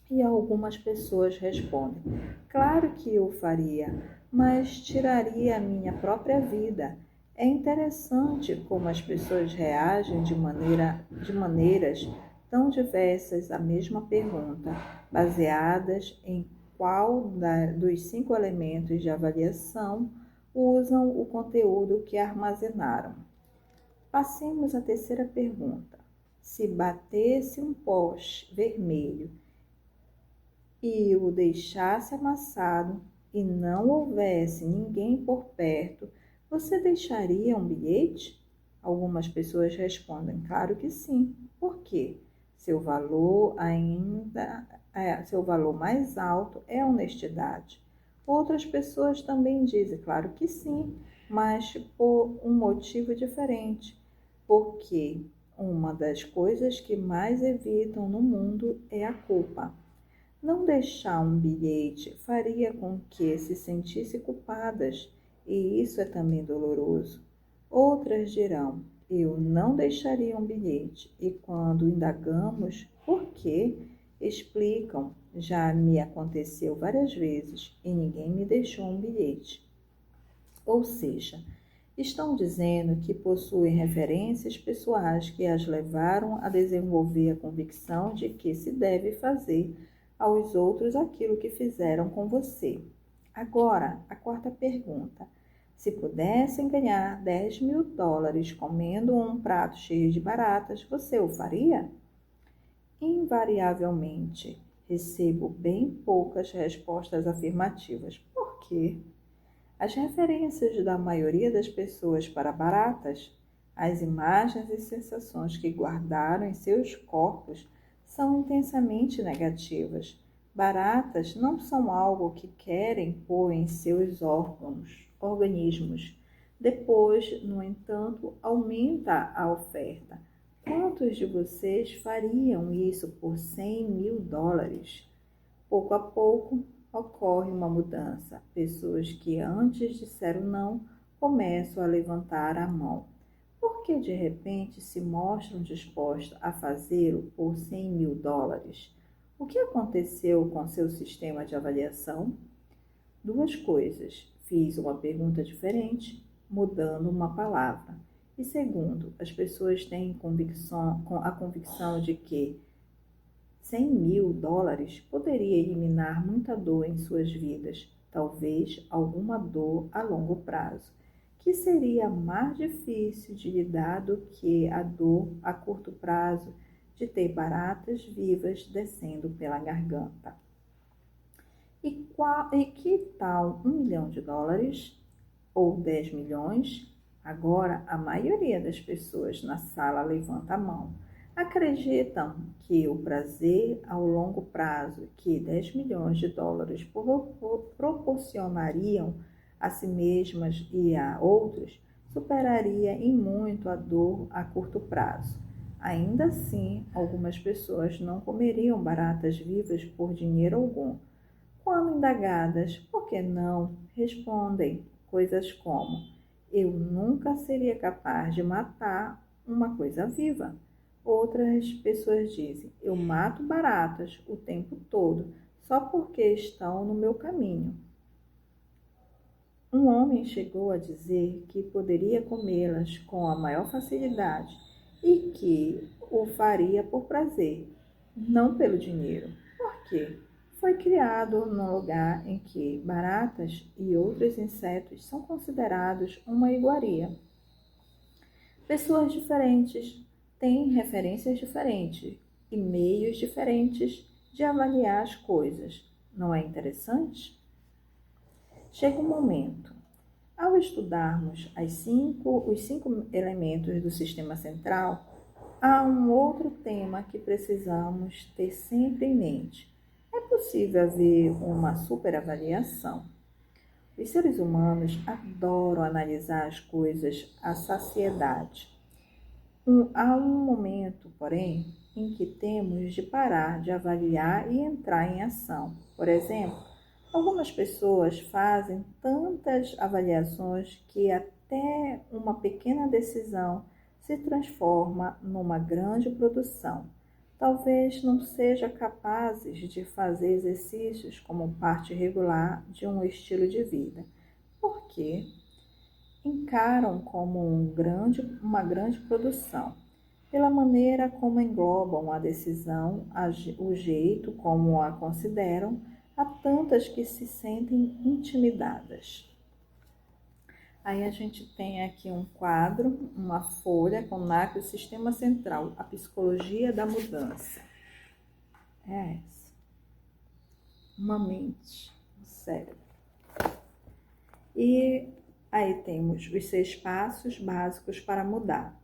E algumas pessoas respondem, claro que eu faria, mas tiraria a minha própria vida. É interessante como as pessoas reagem de maneiras tão diversas à mesma pergunta, baseadas em qual dos 5 elementos de avaliação usam o conteúdo que armazenaram. Passemos à terceira pergunta. Se batesse um poste vermelho e o deixasse amassado e não houvesse ninguém por perto, você deixaria um bilhete? Algumas pessoas respondem, claro que sim. Por quê? Seu valor mais alto é a honestidade. Outras pessoas também dizem, claro que sim, mas por um motivo diferente. Porque uma das coisas que mais evitam no mundo é a culpa. Não deixar um bilhete faria com que se sentissem culpadas, e isso é também doloroso. Outras dirão, eu não deixaria um bilhete, e quando indagamos por quê, explicam, já me aconteceu várias vezes e ninguém me deixou um bilhete. Ou seja, estão dizendo que possuem referências pessoais que as levaram a desenvolver a convicção de que se deve fazer aos outros aquilo que fizeram com você. Agora, a quarta pergunta. Se pudessem ganhar $10.000 comendo um prato cheio de baratas, você o faria? Invariavelmente, recebo bem poucas respostas afirmativas. Por quê? As referências da maioria das pessoas para baratas, as imagens e sensações que guardaram em seus corpos são intensamente negativas. Baratas não são algo que querem pôr em seus organismos. Depois, no entanto, aumenta a oferta. Quantos de vocês fariam isso por $100.000? Pouco a pouco, ocorre uma mudança. Pessoas que antes disseram não começam a levantar a mão. Por que de repente se mostram dispostos a fazê-lo por $100.000? O que aconteceu com seu sistema de avaliação? Duas coisas. Fiz uma pergunta diferente, mudando uma palavra. E segundo, as pessoas têm a convicção de que $100.000 poderia eliminar muita dor em suas vidas, talvez alguma dor a longo prazo, que seria mais difícil de lidar do que a dor a curto prazo de ter baratas vivas descendo pela garganta. E que tal US$ 1 milhão? Ou 10 milhões? Agora, a maioria das pessoas na sala levanta a mão. Acreditam que o prazer ao longo prazo que US$ 10 milhões proporcionariam a si mesmas e a outros superaria em muito a dor a curto prazo. Ainda assim, algumas pessoas não comeriam baratas vivas por dinheiro algum. Quando indagadas por que não, respondem coisas como: eu nunca seria capaz de matar uma coisa viva. Outras pessoas dizem: eu mato baratas o tempo todo só porque estão no meu caminho. Um homem chegou a dizer que poderia comê-las com a maior facilidade e que o faria por prazer, não pelo dinheiro. Por quê? Foi criado num lugar em que baratas e outros insetos são considerados uma iguaria. Pessoas diferentes têm referências diferentes e meios diferentes de avaliar as coisas. Não é interessante? Chega um momento. Ao estudarmos os 5 elementos do sistema central, há um outro tema que precisamos ter sempre em mente. É possível haver uma superavaliação. Os seres humanos adoram analisar as coisas à saciedade. Há um momento, porém, em que temos de parar de avaliar e entrar em ação. Por exemplo, algumas pessoas fazem tantas avaliações que até uma pequena decisão se transforma numa grande produção. Talvez não sejam capazes de fazer exercícios como parte regular de um estilo de vida. Por quê? Encaram como uma grande produção, pela maneira como englobam a decisão, o jeito como a consideram. Há tantas que se sentem intimidadas. Aí a gente tem aqui um quadro, uma folha com NAC, o Sistema Central, a Psicologia da Mudança. É essa. Uma mente, um cérebro. E aí temos os 6 passos básicos para mudar.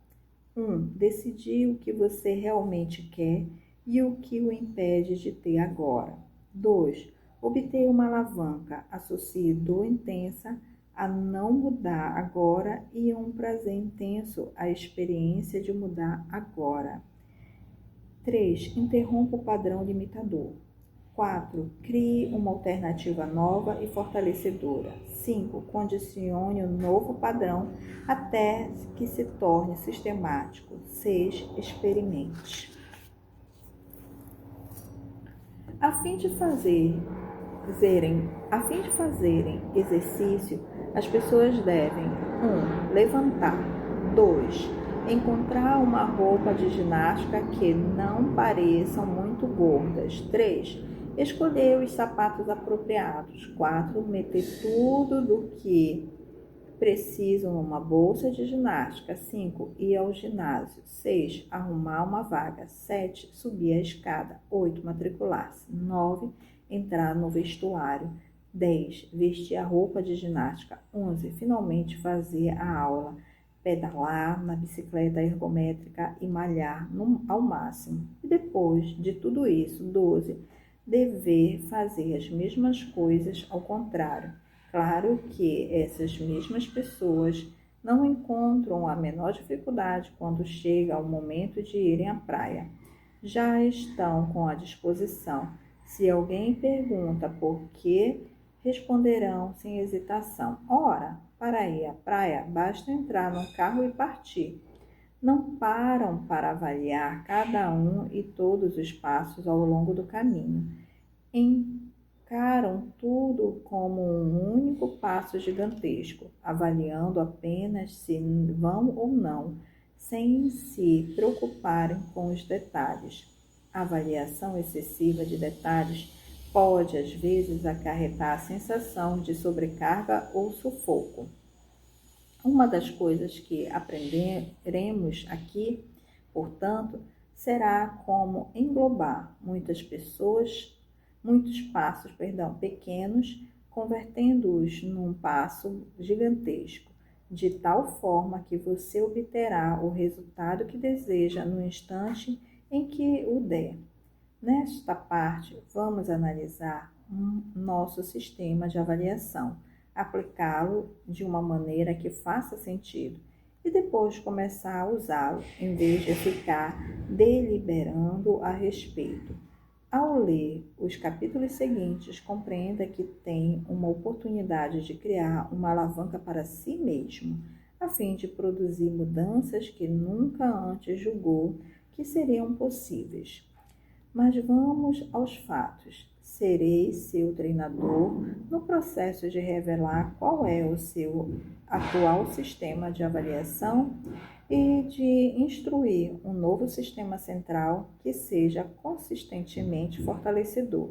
1. Decidir o que você realmente quer e o que o impede de ter agora. 2. Obter uma alavanca. Associe dor intensa a não mudar agora e um prazer intenso à experiência de mudar agora. 3. Interrompa o padrão limitador. 4. Crie uma alternativa nova e fortalecedora. 5. Condicione o novo padrão até que se torne sistemático. 6. Experimente. A fim de fazerem exercício, as pessoas devem 1. Levantar. 2. Encontrar uma roupa de ginástica que não pareçam muito gordas. 3. Escolher os sapatos apropriados. 4. Meter tudo do que precisam numa bolsa de ginástica. 5. Ir ao ginásio. 6. Arrumar uma vaga. 7. Subir a escada. 8. Matricular-se. 9. Entrar no vestuário. 10. Vestir a roupa de ginástica. 11. Finalmente fazer a aula. Pedalar na bicicleta ergométrica e malhar ao máximo. E depois de tudo isso, 12. Dever fazer as mesmas coisas ao contrário. Claro que essas mesmas pessoas não encontram a menor dificuldade quando chega o momento de irem à praia. Já estão com a disposição. Se alguém pergunta por que, responderão sem hesitação: ora, para ir à praia, basta entrar num carro e partir. Não param para avaliar cada um e todos os passos ao longo do caminho. Encaram tudo como um único passo gigantesco, avaliando apenas se vão ou não, sem se preocuparem com os detalhes. A avaliação excessiva de detalhes pode, às vezes, acarretar a sensação de sobrecarga ou sufoco. Uma das coisas que aprenderemos aqui, portanto, será como englobar muitos passos, pequenos, convertendo-os num passo gigantesco, de tal forma que você obterá o resultado que deseja no instante em que o der. Nesta parte, vamos analisar nosso sistema de avaliação, aplicá-lo de uma maneira que faça sentido e depois começar a usá-lo, em vez de ficar deliberando a respeito. Ao ler os capítulos seguintes, compreenda que tem uma oportunidade de criar uma alavanca para si mesmo, a fim de produzir mudanças que nunca antes julgou que seriam possíveis. Mas vamos aos fatos. Serei seu treinador no processo de revelar qual é o seu atual sistema de avaliação e de instruir um novo sistema central que seja consistentemente fortalecedor.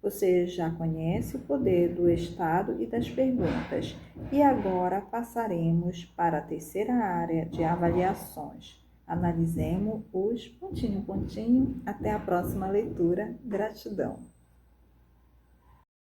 Você já conhece o poder do estado e das perguntas, e agora passaremos para a terceira área de avaliações. Analisemos os pontinho. Até a próxima leitura. Gratidão.